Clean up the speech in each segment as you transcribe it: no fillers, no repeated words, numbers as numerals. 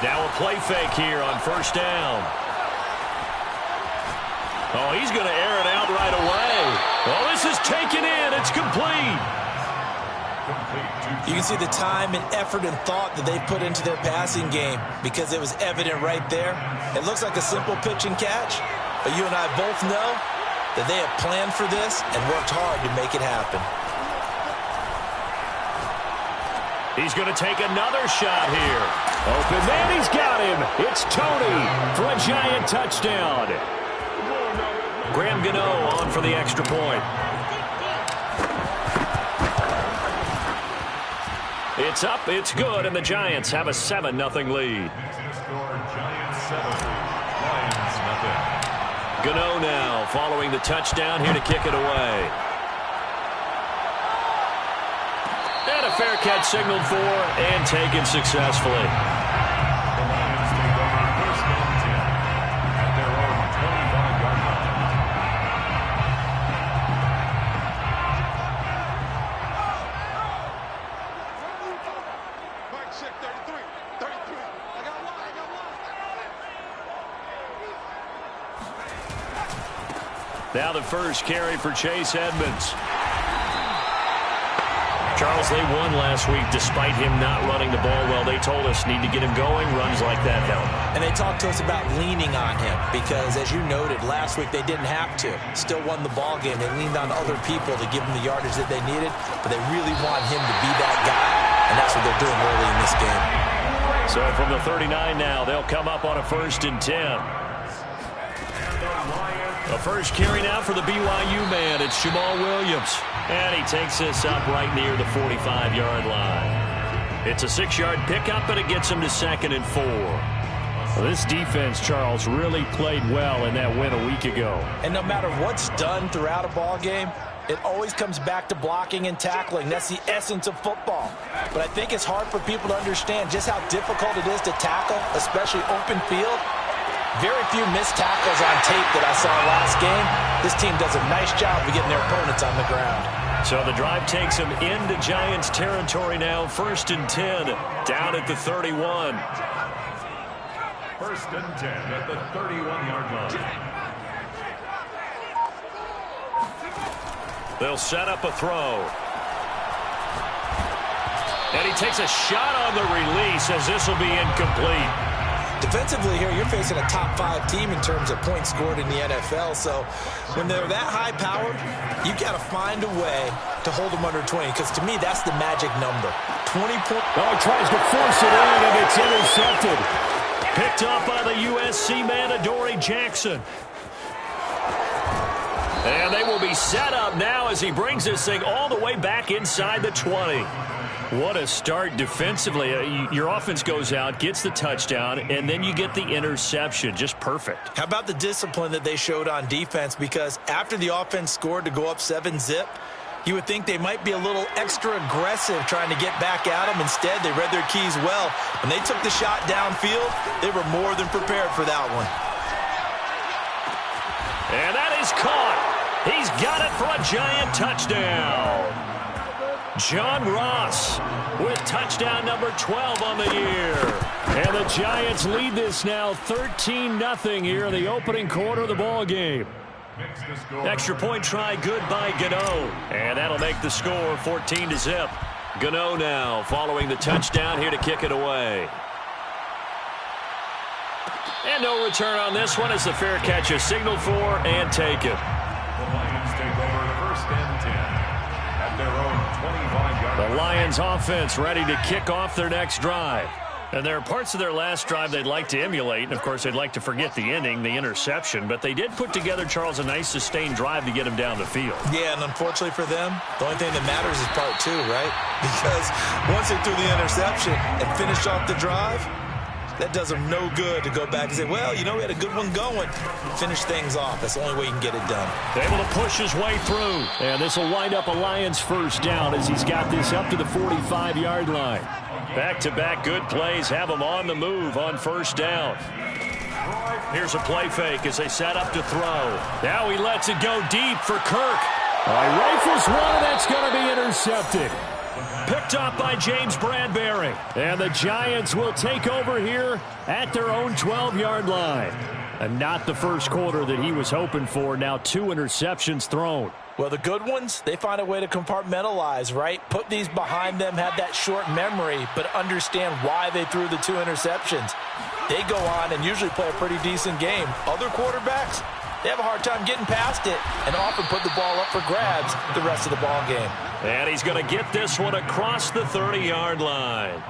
Now a play fake here on first down. Oh, he's going to air it out right away. Oh, this is taken in. It's complete. You can see the time and effort and thought that they put into their passing game because it was evident right there. It looks like a simple pitch and catch, but you and I both know that they have planned for this and worked hard to make it happen. He's going to take another shot here. Open man, he's got him. It's Tony for a Giant touchdown. Graham Gano on for the extra point. It's up, it's good, and the Giants have a 7-0 lead. Gano now following the touchdown here to kick it away. And a fair catch signaled for and taken successfully. Now the first carry for Chase Edmonds. Charles, they won last week despite him not running the ball well. They told us need to get him going. Runs like that help. And they talked to us about leaning on him because, as you noted, last week they didn't have to. Still won the ball game. They leaned on other people to give them the yardage that they needed, but they really want him to be that guy, and that's what they're doing early in this game. So from the 39 now, they'll come up on a 1st and 10. The first carry now for the BYU man. It's Jamal Williams. And he takes this up right near the 45-yard line. It's a 6-yard pickup, but it gets him to 2nd and 4. Well, this defense, Charles, really played well in that win a week ago. And no matter what's done throughout a ball game, it always comes back to blocking and tackling. That's the essence of football. But I think it's hard for people to understand just how difficult it is to tackle, especially open field. Very few missed tackles on tape that I saw last game. This team does a nice job of getting their opponents on the ground. So the drive takes them into Giants territory now. 1st and 10, down at the 31. 1st and 10 at the 31-yard line. They'll set up a throw. And he takes a shot on the release as this will be incomplete. Defensively here, you're facing a top-5 team in terms of points scored in the NFL. So when they're that high-powered, you've got to find a way to hold them under 20. Because to me, that's the magic number. 20 points. Oh, he tries to force it in, and it's intercepted. Picked up by the USC man, Adoree Jackson. And they will be set up now as he brings this thing all the way back inside the 20. What a start defensively. Your offense goes out, gets the touchdown, and then you get the interception. Just perfect. How about the discipline that they showed on defense? Because after the offense scored to go up 7-zip, you would think they might be a little extra aggressive trying to get back at them. Instead, they read their keys well. When they took the shot downfield, they were more than prepared for that one. And that is caught. He's got it for a Giant touchdown. John Ross with touchdown number 12 on the year. And the Giants lead this now 13-0 here in the opening quarter of the ball game. Extra point try good by Gano. And that'll make the score 14-0. Gano now following the touchdown here to kick it away. And no return on this one as the fair catch is signaled for and taken. The Lions take over 1st and 10 at their own 25-yard line. The Lions offense ready to kick off their next drive. And there are parts of their last drive they'd like to emulate. And, of course, they'd like to forget the ending, the interception. But they did put together, Charles, a nice sustained drive to get him down the field. Yeah, and unfortunately for them, the only thing that matters is part 2, right? Because once they threw the interception and finished off the drive, that does them no good to go back and say, well, you know, we had a good one going. Finish things off. That's the only way you can get it done. Able to push his way through. And this will wind up a Lions first down as he's got this up to the 45-yard line. Back-to-back good plays have him on the move on first down. Here's a play fake as they set up to throw. Now he lets it go deep for Kirk. Rifles one, that's going to be intercepted. Picked up by James Bradbury. And the Giants will take over here at their own 12-yard line. And not the first quarter that he was hoping for. Now 2 interceptions thrown. Well, the good ones, they find a way to compartmentalize, right? Put these behind them, have that short memory, but understand why they threw the 2 interceptions. They go on and usually play a pretty decent game. Other quarterbacks, they have a hard time getting past it and often put the ball up for grabs the rest of the ball game. And he's going to get this one across the 30-yard line.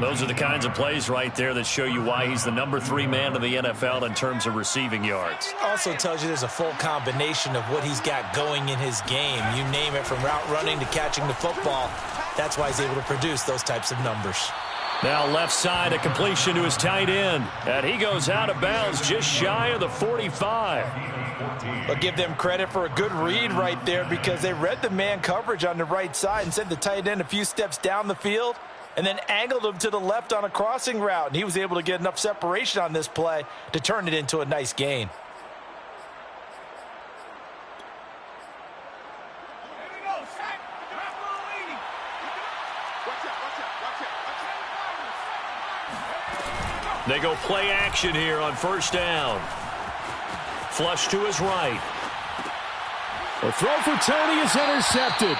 Those are the kinds of plays right there that show you why he's the number 3 man in the NFL in terms of receiving yards. Also tells you there's a full combination of what he's got going in his game. You name it, from route running to catching the football. That's why he's able to produce those types of numbers. Now left side, a completion to his tight end. And he goes out of bounds just shy of the 45. But give them credit for a good read right there, because they read the man coverage on the right side and sent the tight end a few steps down the field and then angled him to the left on a crossing route. And he was able to get enough separation on this play to turn it into a nice gain. They go play action here on first down. Flush to his right. The throw for Tony is intercepted.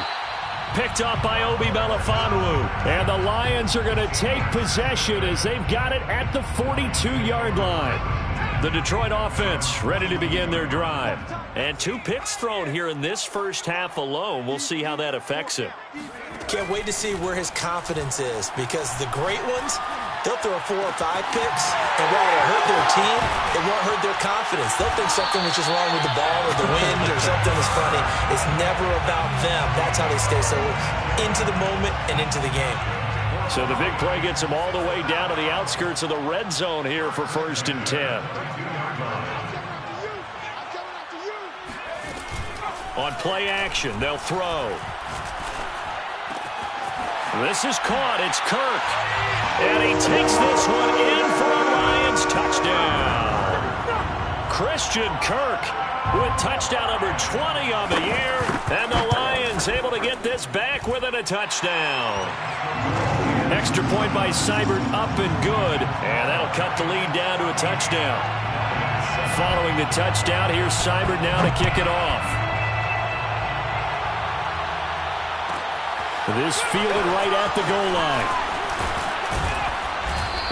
Picked up by Obi Melifonwu. And the Lions are going to take possession as they've got it at the 42-yard line. The Detroit offense ready to begin their drive. And 2 picks thrown here in this first half alone. We'll see how that affects him. Can't wait to see where his confidence is, because the great ones, they'll throw 4 or 5 picks, and while it'll hurt their team, it won't hurt their confidence. They'll think something was just wrong with the ball or the wind or something was funny. It's never about them. That's how they stay so into the moment and into the game. So the big play gets them all the way down to the outskirts of the red zone here for 1st and 10. On play action, they'll throw. This is caught. It's Kirk. And he takes this one in for a Lions touchdown. Christian Kirk with touchdown number 20 on the year. And the Lions able to get this back within a touchdown. Extra point by Seibert, up and good. And that'll cut the lead down to a touchdown. Following the touchdown, here's Seibert now to kick it off. This fielded right at the goal line.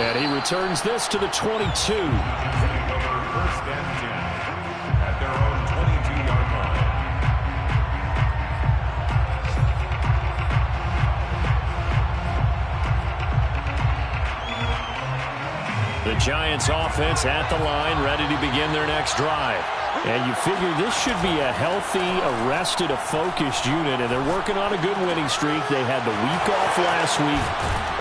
And he returns this to the 22. First and 10 at their own 22-yard line. The Giants offense at the line, ready to begin their next drive. And you figure this should be a healthy, arrested, a focused unit, and they're working on a good winning streak. They had the week off last week.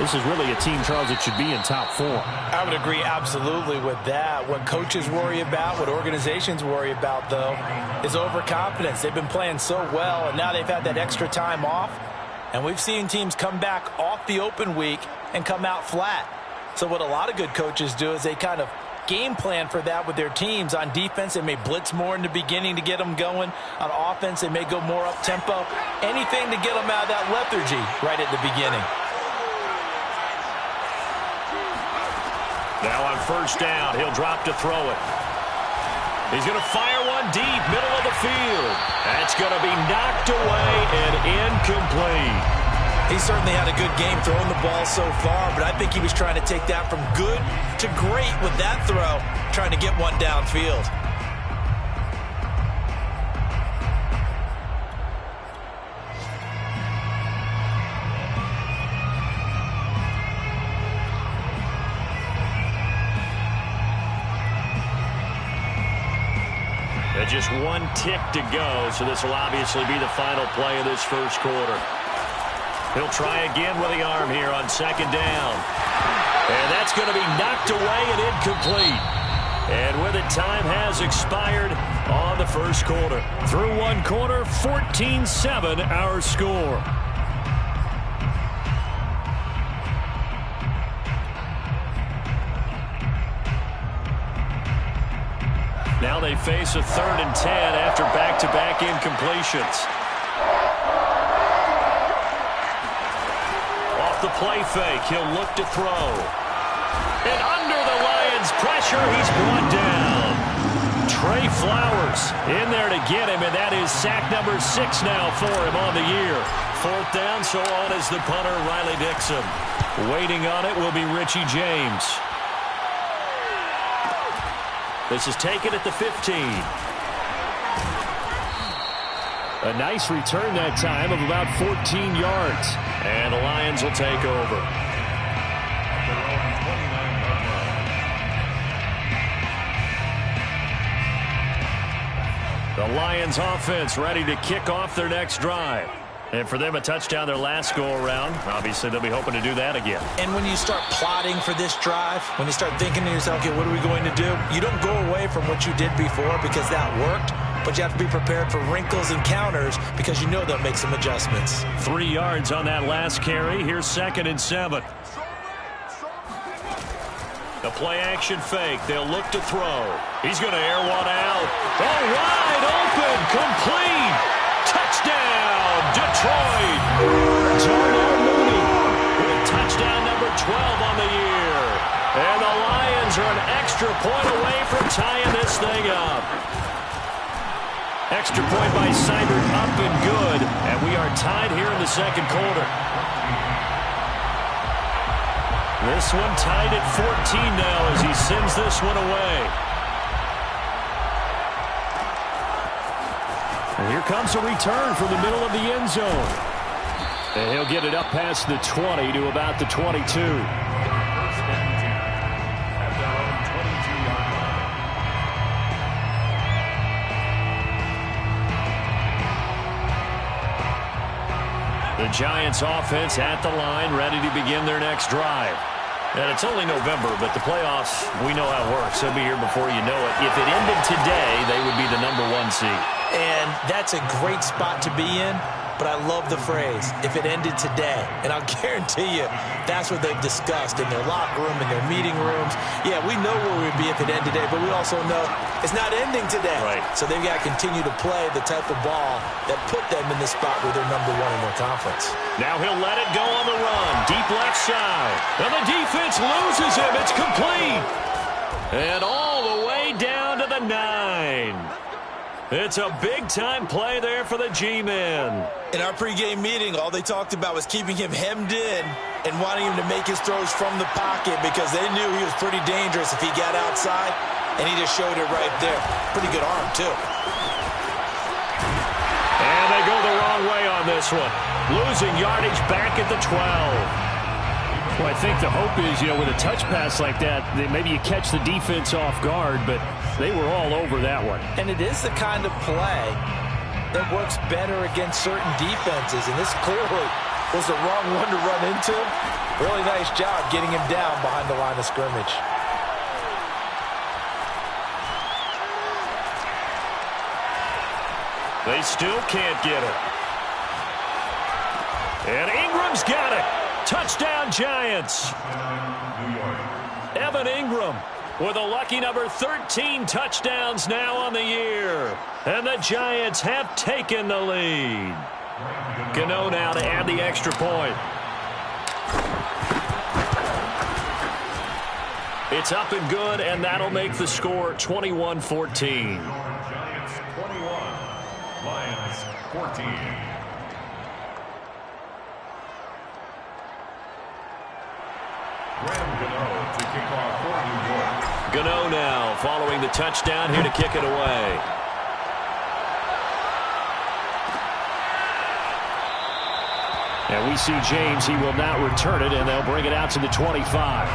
This is really a team, Charles, that should be in top 4. I would agree absolutely with that. What coaches worry about, what organizations worry about, though, is overconfidence. They've been playing so well, and now they've had that extra time off. And we've seen teams come back off the open week and come out flat. So what a lot of good coaches do is they kind of game plan for that with their teams. On defense, they may blitz more in the beginning to get them going. On offense, they may go more up-tempo. Anything to get them out of that lethargy right at the beginning. Now on first down, he'll drop to throw it. He's going to fire one deep, middle of the field. That's going to be knocked away and incomplete. He certainly had a good game throwing the ball so far, but I think he was trying to take that from good to great with that throw, trying to get one downfield. Just one tick to go, so this will obviously be the final play of this first quarter. He'll try again with the arm here on second down. And that's going to be knocked away and incomplete. And with it, time has expired on the first quarter. Through one quarter, 14-7 our score. Now they face a 3rd and 10 after back-to-back incompletions. the play fake. He'll look to throw. And under the Lions' pressure, he's brought down. Trey Flowers in there to get him, and that is sack number 6 now for him on the year. 4th down, so on is the punter, Riley Dixon. Waiting on it will be Richie James. This is taken at the 15. A nice return that time of about 14 yards. And the Lions will take over. The Lions offense ready to kick off their next drive. And for them, a touchdown their last go-around. Obviously, they'll be hoping to do that again. And when you start plotting for this drive, when you start thinking to yourself, okay, what are we going to do? You don't go away from what you did before because that worked. But you have to be prepared for wrinkles and counters because you know they'll make some adjustments. 3 yards on that last carry. Here's 2nd and 7. The play-action fake. They'll look to throw. He's going to air one out. Oh, wide open. Complete. Touchdown, Detroit. Darnell Mooney with touchdown number 12 on the year. And the Lions are an extra point away from tying this thing up. Extra point by Seibert, up and good. And we are tied here in the 2nd quarter. This one tied at 14 now as he sends this one away. And here comes a return from the middle of the end zone. And he'll get it up past the 20 to about the 22. The Giants offense at the line, ready to begin their next drive. And it's only November, but the playoffs, we know how it works. They'll be here before you know it. If it ended today, they would be the number 1 seed. And that's a great spot to be in, but I love the phrase, if it ended today. And I'll guarantee you, that's what they've discussed in their locker room, in their meeting rooms. Yeah, we know where we'd be if it ended today, but we also know it's not ending today. Right. So they've got to continue to play the type of ball that put them in the spot where they're number 1 in their conference. Now he'll let it go on the run. Deep left side. And the defense loses him. It's complete. And all the way down to the 9. It's a big-time play there for the G-men. In our pregame meeting, all they talked about was keeping him hemmed in and wanting him to make his throws from the pocket because they knew he was pretty dangerous if he got outside, and he just showed it right there. Pretty good arm, too. And they go the wrong way on this one. Losing yardage back at the 12. Well, I think the hope is, with a touch pass like that maybe you catch the defense off guard, but they were all over that one. And it is the kind of play that works better against certain defenses, and this clearly was the wrong one to run into. Really nice job getting him down behind the line of scrimmage. They still can't get it. And Ingram's got it. Touchdown, Giants. Evan Ingram with a lucky number 13 touchdowns now on the year. And the Giants have taken the lead. Gano now to add the extra point. It's up and good, and that'll make the score 21-14. Giants 21, Lions 14. Gano now following the touchdown here to kick it away. And we see James. He will now return it, and they'll bring it out to the 25.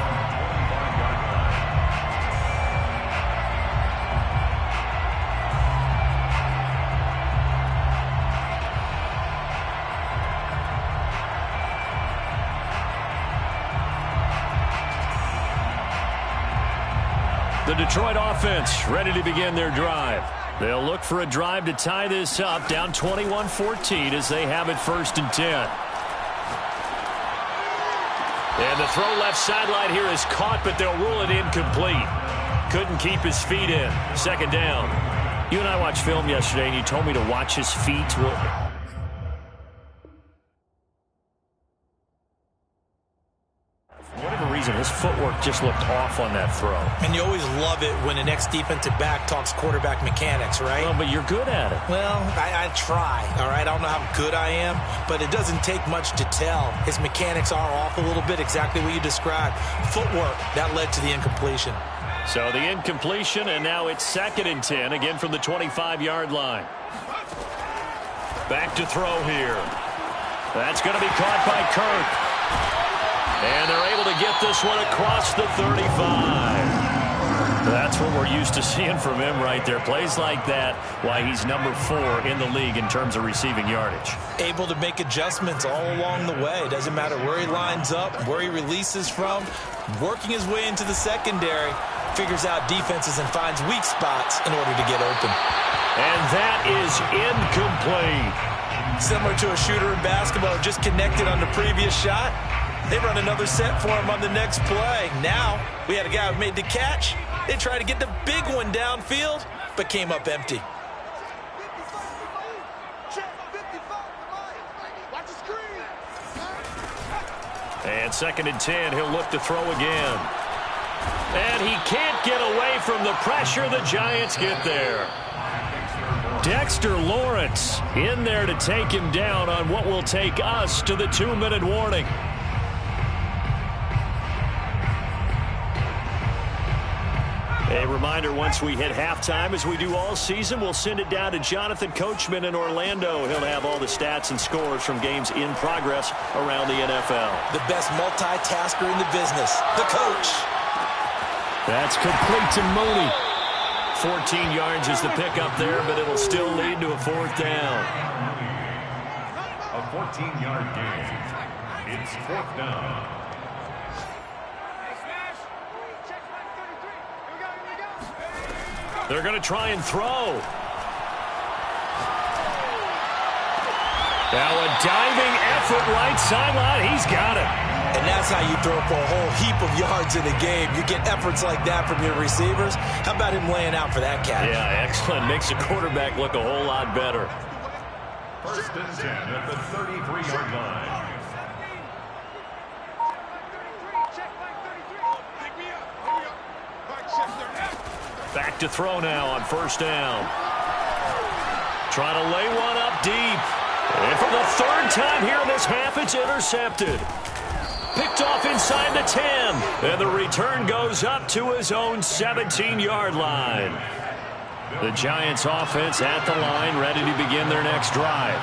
The Detroit offense ready to begin their drive. They'll look for a drive to tie this up, down 21-14 as they have it 1st and 10. And the throw left sideline here is caught, but they'll rule it incomplete. Couldn't keep his feet in. 2nd down. You and I watched film yesterday, and you told me to watch his feet. Well, season, his footwork just looked off on that throw. And you always love it when the next defensive back talks quarterback mechanics, right? Well, but you're good at it. Well, I try, all right? I don't know how good I am, but it doesn't take much to tell. His mechanics are off a little bit, exactly what you described. Footwork, that led to the incompletion. So the incompletion, and now it's 2nd and 10, again from the 25-yard line. Back to throw here. That's going to be caught by Kirk. And they're able to get this one across the 35. That's what we're used to seeing from him right there. Plays like that, why he's number 4 in the league in terms of receiving yardage. Able to make adjustments all along the way. Doesn't matter where he lines up, where he releases from. Working his way into the secondary, figures out defenses and finds weak spots in order to get open. And that is incomplete. Similar to a shooter in basketball, just connected on the previous shot. They run another set for him on the next play. Now, we had a guy who made the catch. They tried to get the big one downfield, but came up empty. And 2nd and 10, he'll look to throw again. And he can't get away from the pressure. The Giants get there. Dexter Lawrence in there to take him down on what will take us to the 2-minute warning. A reminder, once we hit halftime, as we do all season, we'll send it down to Jonathan Coachman in Orlando. He'll have all the stats and scores from games in progress around the NFL. The best multitasker in the business, the coach. That's complete to Mooney. 14 yards is the pickup there, but it'll still lead to a 4th down. A 14-yard gain. It's 4th down. They're going to try and throw. Now a diving effort right sideline. He's got it. And that's how you throw for a whole heap of yards in a game. You get efforts like that from your receivers. How about him laying out for that catch? Yeah, excellent. Makes the quarterback look a whole lot better. 1st and 10 at the 33-yard line. Back to throw now on 1st down. Trying to lay one up deep. And for the 3rd time here in this half, it's intercepted. Picked off inside the 10. And the return goes up to his own 17-yard line. The Giants offense at the line, ready to begin their next drive,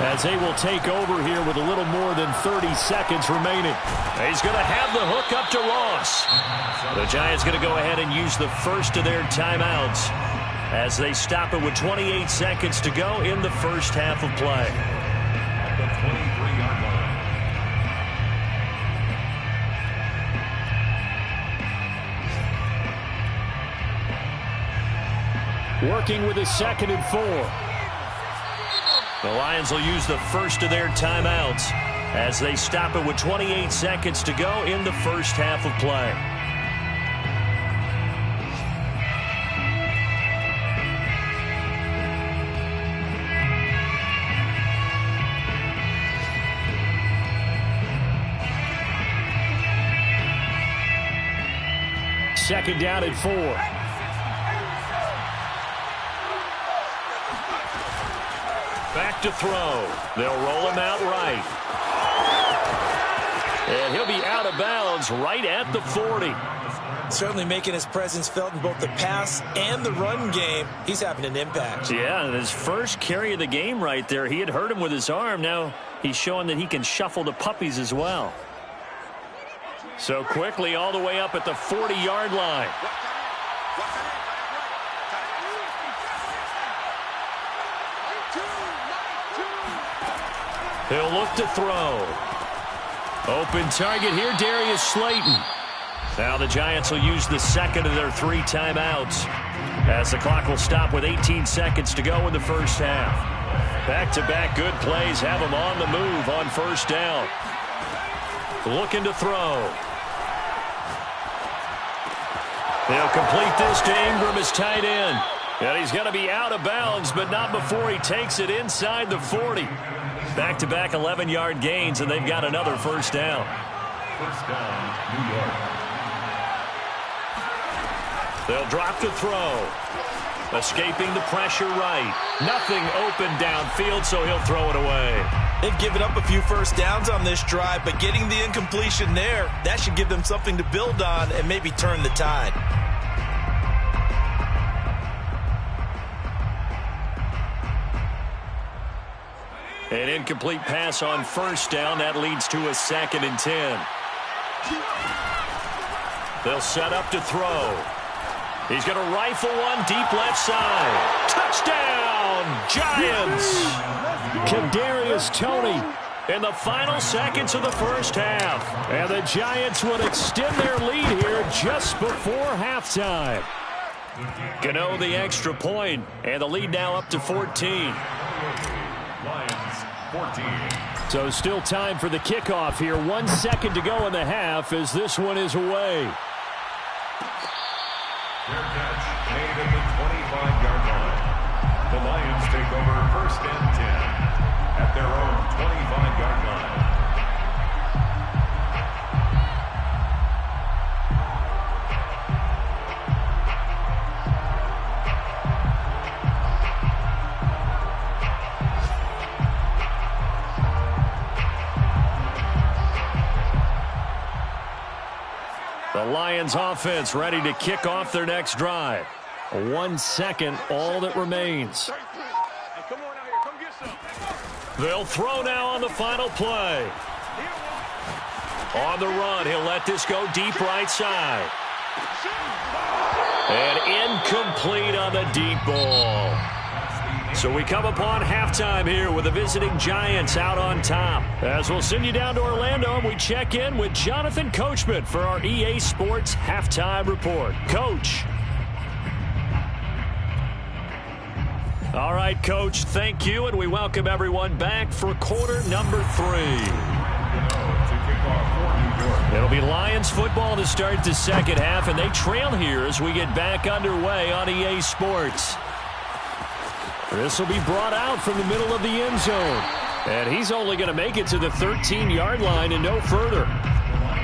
as they will take over here with a little more than 30 seconds remaining. He's going to have the hook up to Ross. The Giants going to go ahead and use the first of their timeouts as they stop it with 28 seconds to go in the first half of play. At the 23-yard line. Working with a 2nd and 4. The Lions will use the first of their timeouts as they stop it with 28 seconds to go in the first half of play. Second down at 4. Back to throw. They'll roll him out right. And he'll be out of bounds right at the 40. Certainly making his presence felt in both the pass and the run game. He's having an impact. Yeah, his first carry of the game right there. He had hurt him with his arm. Now he's showing that he can shuffle the puppies as well. So quickly all the way up at the 40-yard line. He'll look to throw. Open target here, Darius Slayton. Now the Giants will use the second of their 3 timeouts as the clock will stop with 18 seconds to go in the first half. Back-to-back good plays have them on the move on 1st down. Looking to throw. He'll complete this to Ingram as tight end. And he's going to be out of bounds, but not before he takes it inside the 40. Back-to-back 11-yard gains, and they've got another 1st down. First down, New York. They'll drop to throw. Escaping the pressure right. Nothing open downfield, so he'll throw it away. They've given up a few first downs on this drive, but getting the incompletion there, that should give them something to build on and maybe turn the tide. An incomplete pass on first down. That leads to a 2nd and 10. They'll set up to throw. He's going to rifle one deep left side. Touchdown, Giants! Kadarius Toney. In the final seconds of the first half. And the Giants would extend their lead here just before halftime. Gano the extra point, and the lead now up to 14. Lions, 14. So still time for the kickoff here. 1 second to go in the half as this one is away. Their catch made at the 25-yard line. The Lions take over 1st and 10 at their own 25-yard line. The Lions offense ready to kick off their next drive. 1 second, all that remains. They'll throw now on the final play. On the run, he'll let this go deep right side. And incomplete on the deep ball. So we come upon halftime here with the visiting Giants out on top. As we'll send you down to Orlando, and we check in with Jonathan Coachman for our EA Sports Halftime Report. Coach. All right, Coach, thank you, and we welcome everyone back for quarter number 3. It'll be Lions football to start the second half, and they trail here as we get back underway on EA Sports. This will be brought out from the middle of the end zone. And he's only going to make it to the 13-yard line and no further.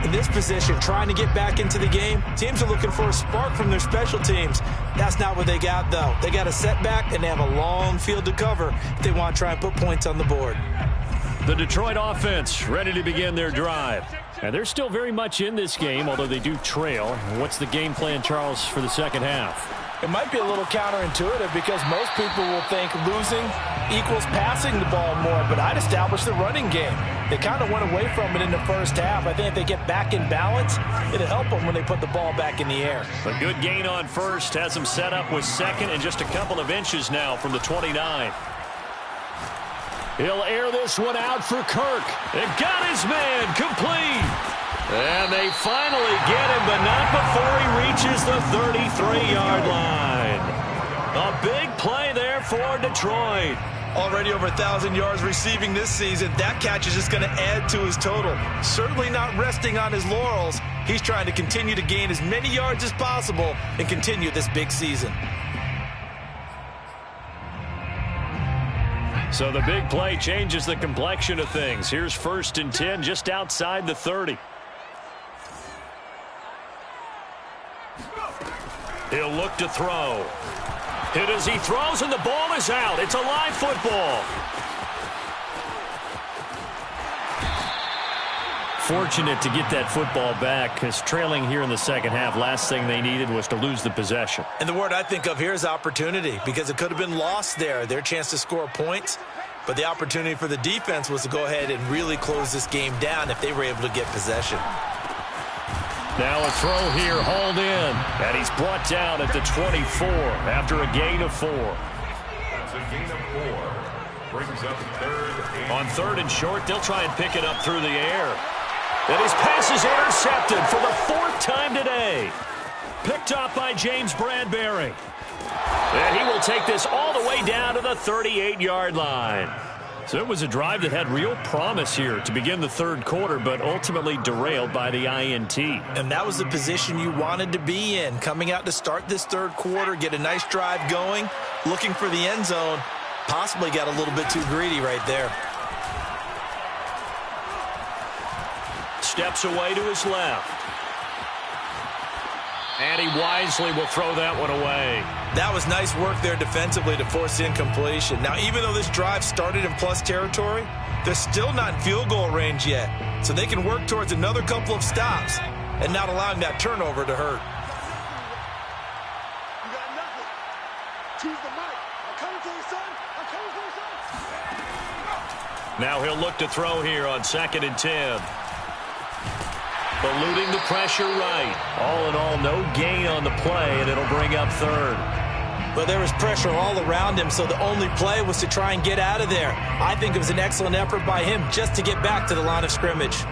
In this position, trying to get back into the game, teams are looking for a spark from their special teams. That's not what they got, though. They got a setback, and they have a long field to cover if they want to try and put points on the board. The Detroit offense ready to begin their drive. And they're still very much in this game, although they do trail. What's the game plan, Charles, for the second half? It might be a little counterintuitive because most people will think losing equals passing the ball more, but I'd establish the running game. They kind of went away from it in the first half. I think if they get back in balance, it'll help them when they put the ball back in the air. A good gain on first has them set up with second and just a couple of inches now from the 29. He'll air this one out for Kirk. It got his man complete. And they finally get him, but not before he reaches the 33-yard line. A big play there for Detroit. Already over 1,000 yards receiving this season. That catch is just going to add to his total. Certainly not resting on his laurels. He's trying to continue to gain as many yards as possible and continue this big season. So the big play changes the complexion of things. Here's 1st and 10 just outside the 30. He'll look to throw. Hit as he throws, and the ball is out. It's a live football. Fortunate to get that football back, because trailing here in the second half, last thing they needed was to lose the possession. And the word I think of here is opportunity, because it could have been lost there. Their chance to score points, but the opportunity for the defense was to go ahead and really close this game down if they were able to get possession. Now a throw here, hauled in, and he's brought down at the 24 after a gain of 4. That's a gain of 4. Brings up 3rd. On 3rd and short, they'll try and pick it up through the air. And his pass is intercepted for the 4th time today. Picked off by James Bradbury. And he will take this all the way down to the 38-yard line. So it was a drive that had real promise here to begin the 3rd quarter, but ultimately derailed by the INT. And that was the position you wanted to be in, coming out to start this 3rd quarter, get a nice drive going, looking for the end zone. Possibly got a little bit too greedy right there. steps away to his left. And he wisely will throw that one away. That was nice work there defensively to force the incompletion. Now, even though this drive started in plus territory, they're still not in field goal range yet. So they can work towards another couple of stops and not allowing that turnover to hurt. You got nothing. Choose the mic. I'm coming for you, son. I'm coming for you, son. Now he'll look to throw here on 2nd and 10. Eluding the pressure right. All in all, no gain on the play, and it'll bring up 3rd. But there was pressure all around him, so the only play was to try and get out of there. I think it was an excellent effort by him just to get back to the line of scrimmage.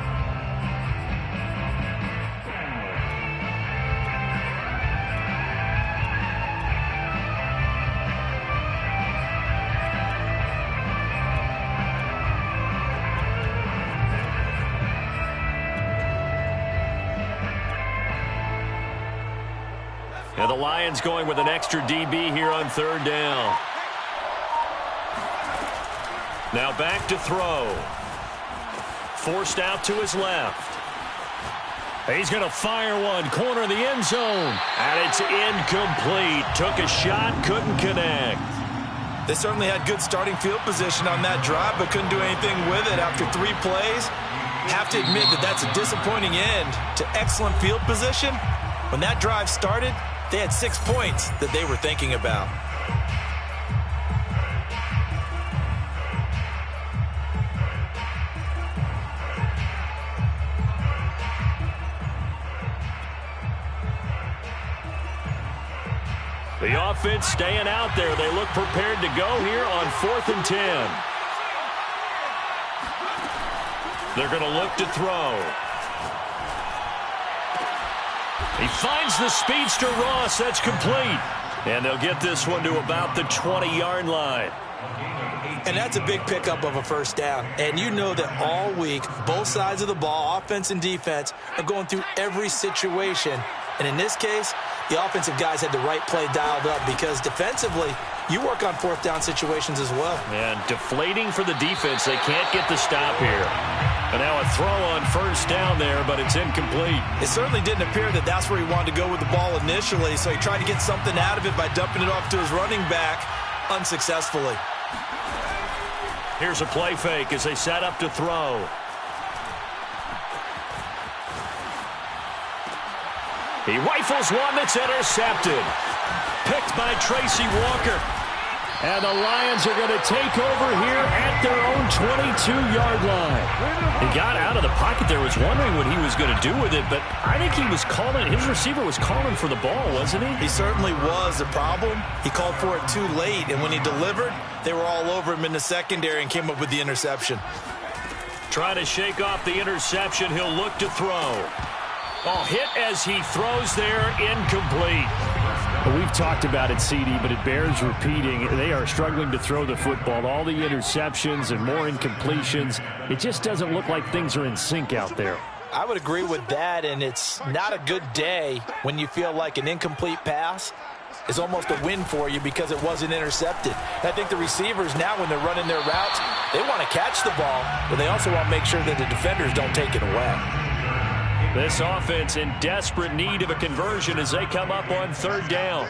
And the Lions going with an extra DB here on 3rd down. Now back to throw. Forced out to his left. He's going to fire one. Corner of the end zone. And it's incomplete. Took a shot, couldn't connect. They certainly had good starting field position on that drive, but couldn't do anything with it after 3 plays. Have to admit that that's a disappointing end to excellent field position. When that drive started, they had 6 points that they were thinking about. The offense staying out there. They look prepared to go here on 4th and 10. They're going to look to throw. He finds the speedster Ross. That's complete. And they'll get this one to about the 20-yard line. And that's a big pickup of a 1st down. And you know that all week, both sides of the ball, offense and defense, are going through every situation. And in this case, the offensive guys had the right play dialed up because defensively, you work on 4th down situations as well. And deflating for the defense. They can't get the stop here. And now a throw on 1st down there, but it's incomplete. It certainly didn't appear that that's where he wanted to go with the ball initially, so he tried to get something out of it by dumping it off to his running back unsuccessfully. Here's a play fake as they set up to throw. He rifles one that's intercepted. Picked by Tracy Walker. And the Lions are going to take over here at their own 22-yard line. He got out of the pocket there, was wondering what he was going to do with it, but I think he was calling, his receiver was calling for the ball, wasn't he? He certainly was. The problem, he called for it too late, and when he delivered, they were all over him in the secondary and came up with the interception. Trying to shake off the interception, he'll look to throw. Oh, hit as he throws there, incomplete. We've talked about it, CD, but it bears repeating. They are struggling to throw the football. All the interceptions and more incompletions. It just doesn't look like things are in sync out there. I would agree with that, and it's not a good day when you feel like an incomplete pass is almost a win for you because it wasn't intercepted. And I think the receivers now, when they're running their routes, they want to catch the ball, but they also want to make sure that the defenders don't take it away. This offense in desperate need of a conversion as they come up on 3rd down.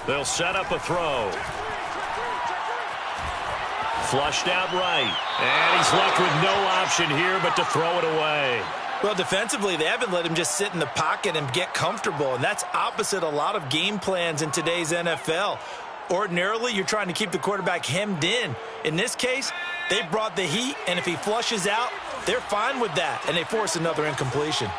They'll set up a throw. Flushed out right. And he's left with no option here but to throw it away. Well, defensively, they haven't let him just sit in the pocket and get comfortable, and that's opposite a lot of game plans in today's NFL. Ordinarily, you're trying to keep the quarterback hemmed in. In this case, they brought the heat, and if he flushes out, they're fine with that, and they force another incompletion.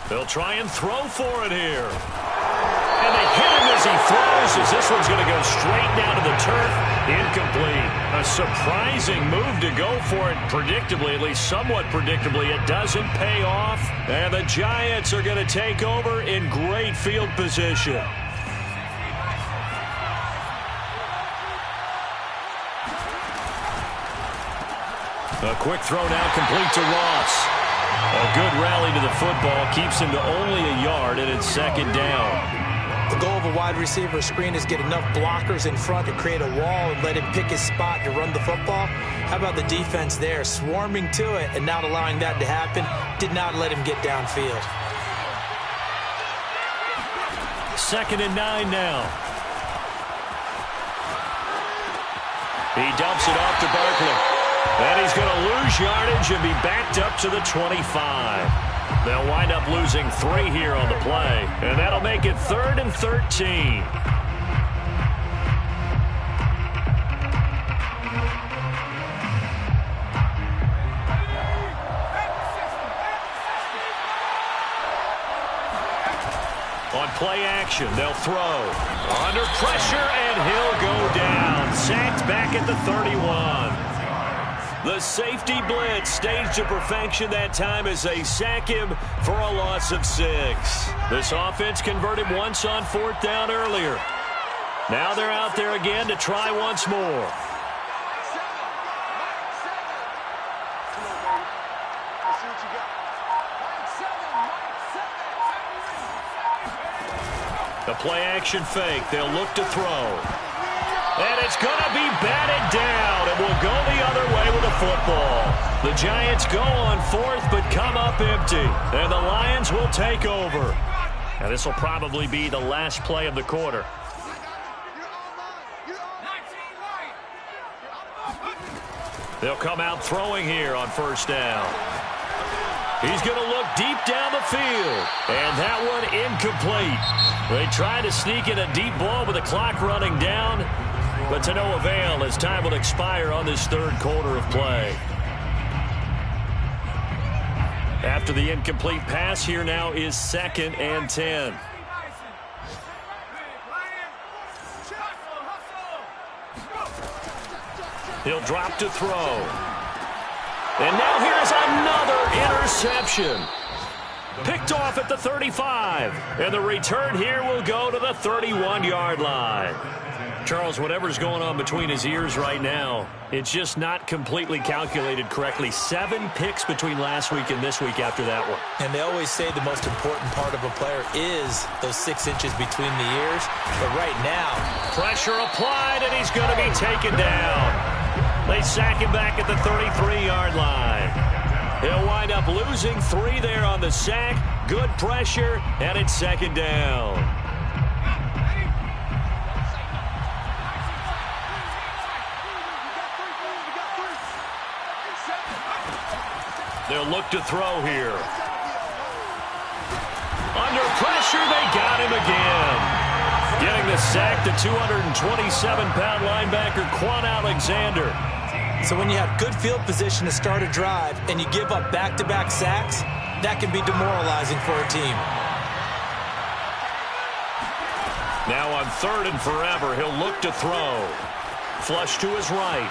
They'll try and throw for it here. And they hit him as he throws, as this one's going to go straight down to the turf. Incomplete. A surprising move to go for it predictably, at least somewhat predictably. It doesn't pay off, and the Giants are going to take over in great field position. A quick throw now complete to Ross. A good rally to the football keeps him to only a yard, and it's 2nd down. goal of a wide receiver screen is get enough blockers in front to create a wall and let him pick his spot to run the football. How about the defense there, swarming to it and not allowing that to happen? Did not let him get downfield. 2nd and 9 now. He dumps it off to Barkley. And he's going to lose yardage and be backed up to the 25. They'll wind up losing 3 here on the play, and that'll make it 3rd and 13. On play action, they'll throw. Under pressure, and he'll go down. Sacked back at the 31. The safety blitz staged to perfection that time as they sack him for a loss of 6. This offense converted once on 4th down earlier. Now they're out there again to try once more. The play action fake. They'll look to throw. And it's going to be batted down, and will go the other way with the football. The Giants go on 4th, but come up empty. And the Lions will take over. And this will probably be the last play of the quarter. They'll come out throwing here on 1st down. He's going to look deep down the field. And that one incomplete. They try to sneak in a deep ball with the clock running down, but to no avail as time will expire on this 3rd quarter of play. After the incomplete pass, here now is 2nd and 10. He'll drop to throw. And now here's another interception. Picked off at the 35. And the return here will go to the 31-yard line. Charles, whatever's going on between his ears right now, it's just not completely calculated correctly. 7 picks between last week and this week after that one. And they always say the most important part of a player is those 6 inches between the ears. But right now, pressure applied, and he's going to be taken down. They sack him back at the 33-yard line. He'll wind up losing 3 there on the sack. Good pressure, and it's 2nd down. They'll look to throw here. Under pressure, they got him again. Getting the sack, the 227-pound linebacker, Quan Alexander. So when you have good field position to start a drive and you give up back-to-back sacks, that can be demoralizing for a team. Now on 3rd and forever, he'll look to throw. Flush to his right.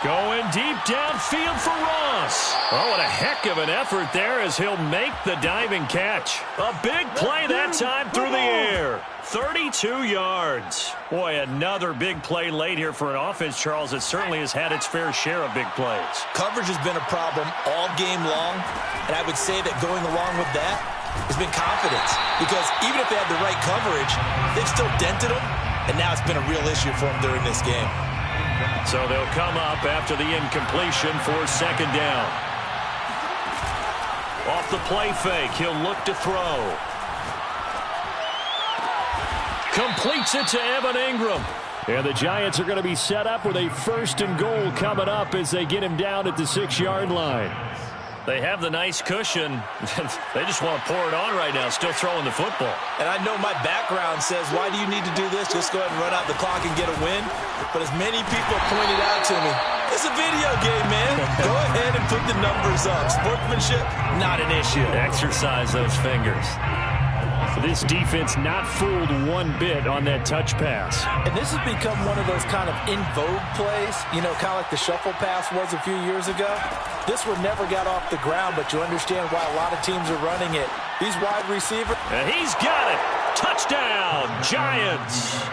Going deep downfield for Ross. Oh, what a heck of an effort there as he'll make the diving catch. A big play that time through the air. 32 yards. Boy, another big play late here for an offense, Charles, that certainly has had its fair share of big plays. Coverage has been a problem all game long, and I would say that going along with that has been confidence. Because even if they had the right coverage, they've still dented them, and now it's been a real issue for them during this game. So they'll come up after the incompletion for 2nd down. Off the play fake, he'll look to throw. Completes it to Evan Ingram. And the Giants are going to be set up with a 1st and goal coming up as they get him down at the 6-yard line. They have the nice cushion. They just want to pour it on right now, still throwing the football. And I know my background says, why do you need to do this? Just go ahead and run out the clock and get a win. But as many people pointed out to me, it's a video game, man. Go ahead and put the numbers up. Sportsmanship, not an issue. Exercise those fingers. This defense not fooled one bit on that touch pass. And this has become one of those kind of in vogue plays, you know, kind of like the shuffle pass was a few years ago. This one never got off the ground, but you understand why a lot of teams are running it. These wide receivers. And he's got it. Touchdown, Giants.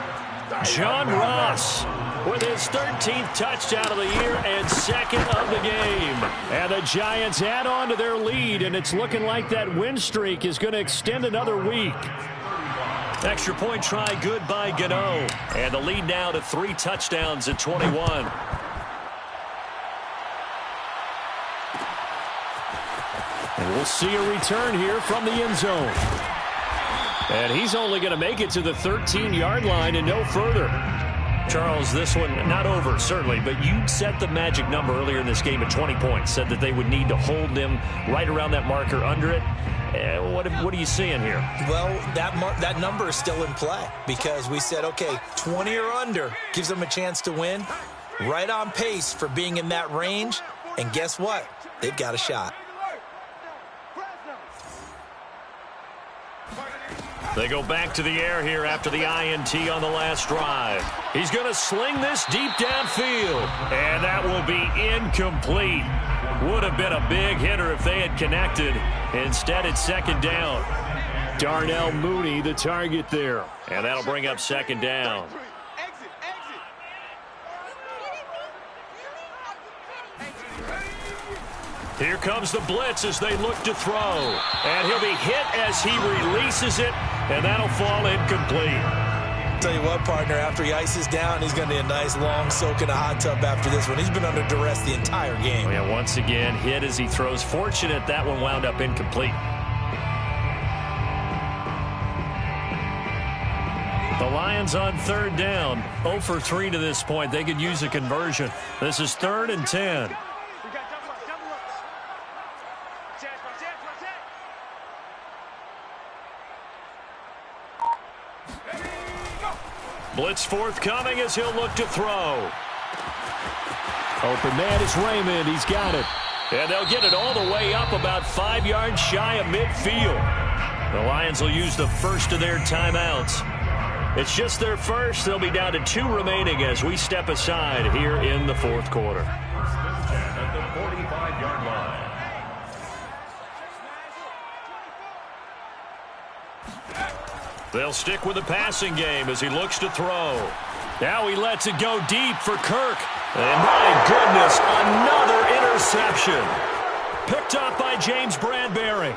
John Ross with his 13th touchdown of the year and 2nd of the game. And the Giants add on to their lead, and it's looking like that win streak is going to extend another week. Extra point try good by Gano. And the lead now to 3 touchdowns at 21. And we'll see a return here from the end zone. And he's only going to make it to the 13-yard line and no further. Charles, this one not over, certainly, but you set the magic number earlier in this game at 20 points, said that they would need to hold them right around that marker under it. What are you seeing here? Well, that number is still in play because we said, okay, 20 or under gives them a chance to win. Right on pace for being in that range. And guess what? They've got a shot. They go back to the air here after the INT on the last drive. He's going to sling this deep downfield. And that will be incomplete. Would have been a big hitter if they had connected. Instead, it's second down. Darnell Mooney, the target there. And that'll bring up second down. Here comes the blitz as they look to throw. And he'll be hit as he releases it, and that'll fall incomplete. Tell you what, partner, after he ices down, he's going to need a nice long soak in a hot tub after this one. He's been under duress the entire game. Oh, yeah, once again, hit as he throws. Fortunate that one wound up incomplete. The Lions on third down. 0 for 3 to this point. They could use a conversion. This is 3rd and 10. Blitz forthcoming as he'll look to throw. Open man is Raymond. He's got it. And they'll get it all the way up about 5 yards shy of midfield. The Lions will use the first of their timeouts. It's just their first. They'll be down to 2 remaining as we step aside here in the fourth quarter. At the 45-yard line. They'll stick with the passing game as he looks to throw. Now he lets it go deep for Kirk. And my goodness, another interception. Picked up by James Bradbury.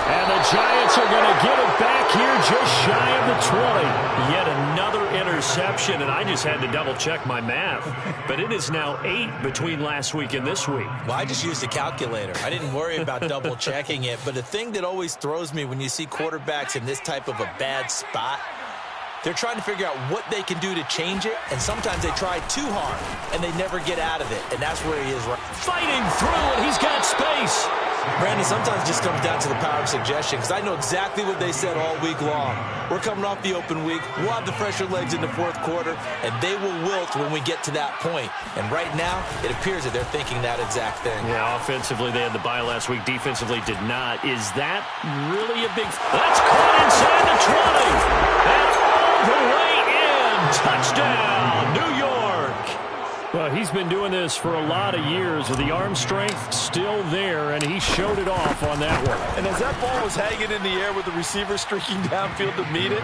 And the Giants are going to get it back here just shy of the 20. Yet another interception, and I just had to double-check my math. But it is now 8 between last week and this week. Well, I just used a calculator. I didn't worry about double-checking it. But the thing that always throws me when you see quarterbacks in this type of a bad spot, they're trying to figure out what they can do to change it, and sometimes they try too hard, and they never get out of it, and that's where he is right. Fighting through, and he's got space. Brandon, sometimes it just comes down to the power of suggestion, because I know exactly what they said all week long. We're coming off the open week. We'll have the fresher legs in the fourth quarter, and they will wilt when we get to that point. And right now, it appears that they're thinking that exact thing. Yeah, offensively, they had the bye last week. Defensively, did not. Is that really a big... That's caught inside the 20. And all the way in. Touchdown, New York. Well, he's been doing this for a lot of years with the arm strength still there, and he showed it off on that one. And as that ball was hanging in the air with the receiver streaking downfield to meet it,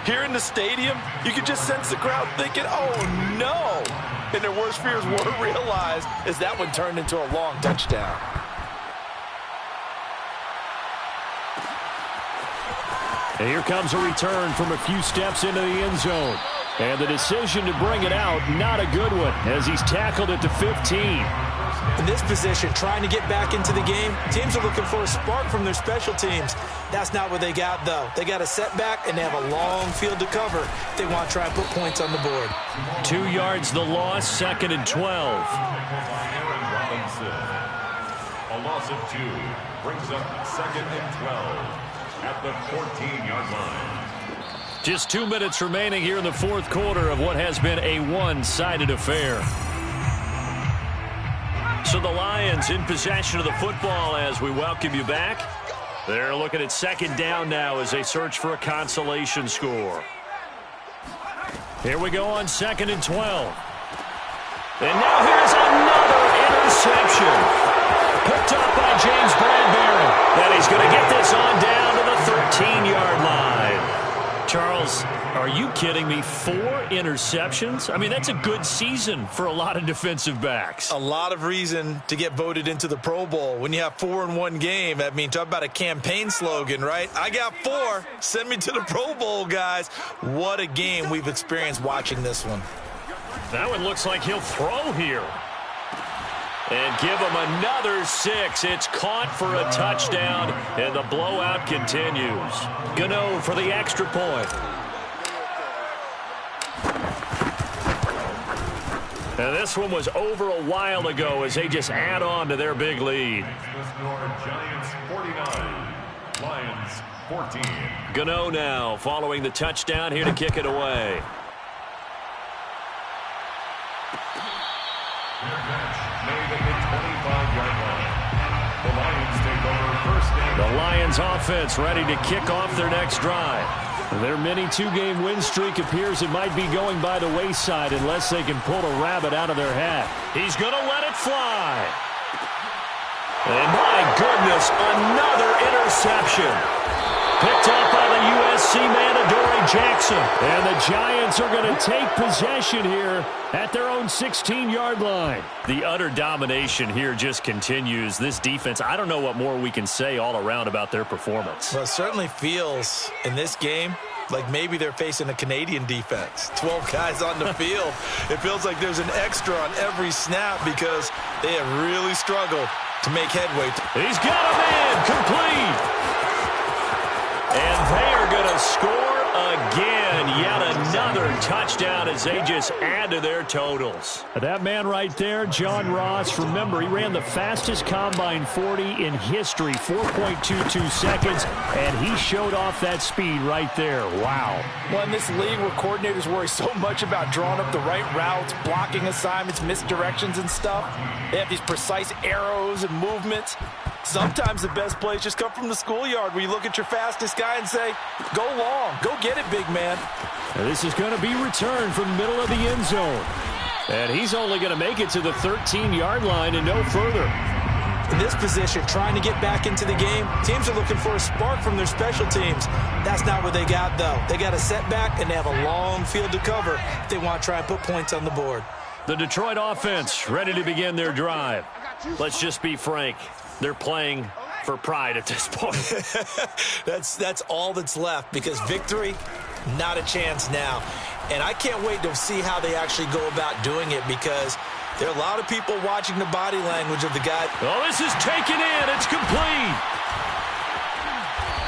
here in the stadium, you could just sense the crowd thinking, oh, no. And their worst fears were realized as that one turned into a long touchdown. And here comes a return from a few steps into the end zone. And the decision to bring it out, not a good one, as he's tackled at the 15. In this position, trying to get back into the game, teams are looking for a spark from their special teams. That's not what they got, though. They got a setback, and they have a long field to cover if they want to try and put points on the board. 2 yards the loss, 2nd and 12. Robinson. A loss of 2 brings up 2nd and 12 at the 14-yard line. Just 2 minutes remaining here in the fourth quarter of what has been a one-sided affair. So the Lions in possession of the football as we welcome you back. They're looking at second down now as they search for a consolation score. Here we go on 2nd and 12. And now here's another interception. Picked up by James Bradbury. And he's going to get this on down to the 13-yard line. Charles, Are you kidding me? 4 interceptions? I mean, that's a good season for a lot of defensive backs. A lot of reason to get voted into the Pro Bowl. When you have 4 in one game, I mean, talk about a campaign slogan, right? I got 4. Send me to the Pro Bowl, guys. What a game we've experienced watching this one. That one looks like he'll throw here. And give him another 6. It's caught for a touchdown, and the blowout continues. Gano for the extra point. And this one was over a while ago as they just add on to their big lead. Giants 49, Lions 14. Gano now following the touchdown here to kick it away. The Lions offense ready to kick off their next drive. Their mini 2-game win streak appears it might be going by the wayside unless they can pull a rabbit out of their hat. He's going to let it fly. And my goodness, another interception. Picked up by the USC man, Adoree Jackson. And the Giants are going to take possession here at their own 16-yard line. The utter domination here just continues. This defense, I don't know what more we can say all around about their performance. Well, it certainly feels in this game like maybe they're facing a Canadian defense. 12 guys on the field. It feels like there's an extra on every snap because they have really struggled to make headway. He's got a man complete. And they are going to score again. Yet another touchdown as they just add to their totals. That man right there, John Ross, remember, he ran the fastest combine 40 in history, 4.22 seconds, and he showed off that speed right there. Wow. Well, in this league where coordinators worry so much about drawing up the right routes, blocking assignments, misdirections and stuff, they have these precise arrows and movements. Sometimes the best plays just come from the schoolyard where you look at your fastest guy and say, go long, go get it, big man. And this is going to be returned from the middle of the end zone. And he's only going to make it to the 13-yard line and no further. In this position, trying to get back into the game, teams are looking for a spark from their special teams. That's not what they got, though. They got a setback, and they have a long field to cover if they want to try and put points on the board. The Detroit offense ready to begin their drive. Let's just be frank. They're playing for pride at this point. That's all that's left because victory, not a chance now. And I can't wait to see how they actually go about doing it because there are a lot of people watching the body language of the guy. Oh, this is taken in. It's complete.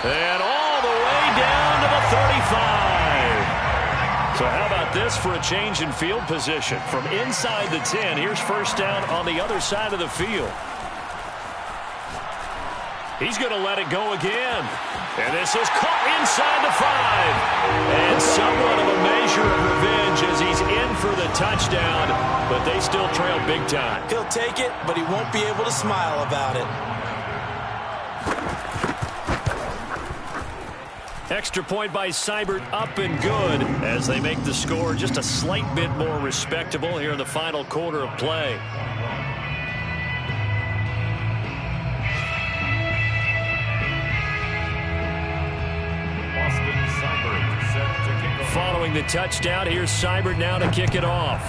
And all the way down to the 35. So how about this for a change in field position? From inside the 10, here's first down on the other side of the field. He's going to let it go again. And this is caught inside the 5. And somewhat of a measure of revenge as he's in for the touchdown, but they still trail big time. He'll take it, but he won't be able to smile about it. Extra point by Seibert, up and good as they make the score just a slight bit more respectable here in the final quarter of play. Following the touchdown, here's Seibert now to kick it off.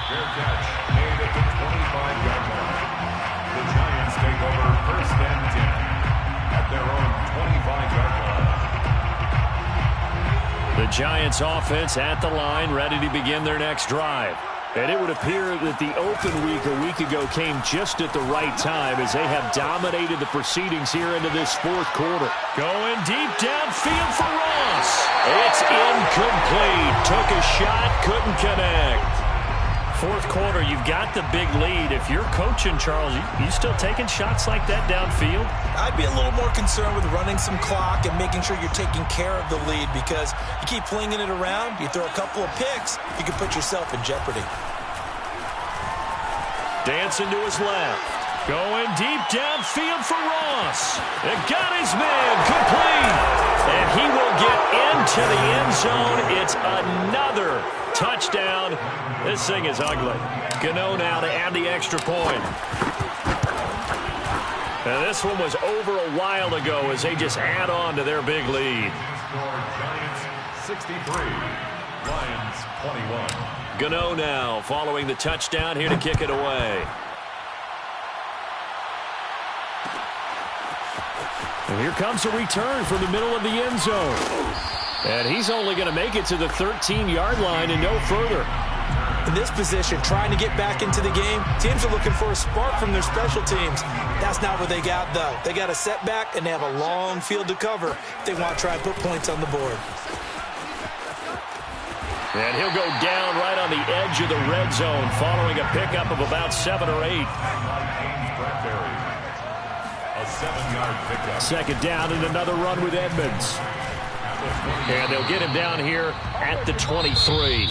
Fair catch made at the 25-yard line. The Giants take over first and 10 at their own 25-yard line. The Giants offense at the line, ready to begin their next drive. And it would appear that the open week a week ago came just at the right time as they have dominated the proceedings here into this fourth quarter. Going deep downfield for Ross. It's incomplete. Took a shot, couldn't connect. Fourth quarter, you've got the big lead. If you're coaching, Charles, you still taking shots like that downfield? I'd be a little more concerned with running some clock and making sure you're taking care of the lead because you keep flinging it around, you throw a couple of picks, you can put yourself in jeopardy. Dancing to his left. Going deep downfield for Ross. And got his man complete. And he will get into the end zone. It's another touchdown. This thing is ugly. Gano now to add the extra point. And this one was over a while ago as they just add on to their big lead. Giants 63, Lions 21. Gano now following the touchdown here to kick it away. And here comes a return from the middle of the end zone. And he's only going to make it to the 13-yard line and no further. In this position, trying to get back into the game, teams are looking for a spark from their special teams. That's not what they got, though. They got a setback, and they have a long field to cover if they want to try and put points on the board. And he'll go down right on the edge of the red zone following a pickup of about 7 or 8. A 7-yard pickup. Second down and another run with Edmonds. And they'll get him down here at the 23.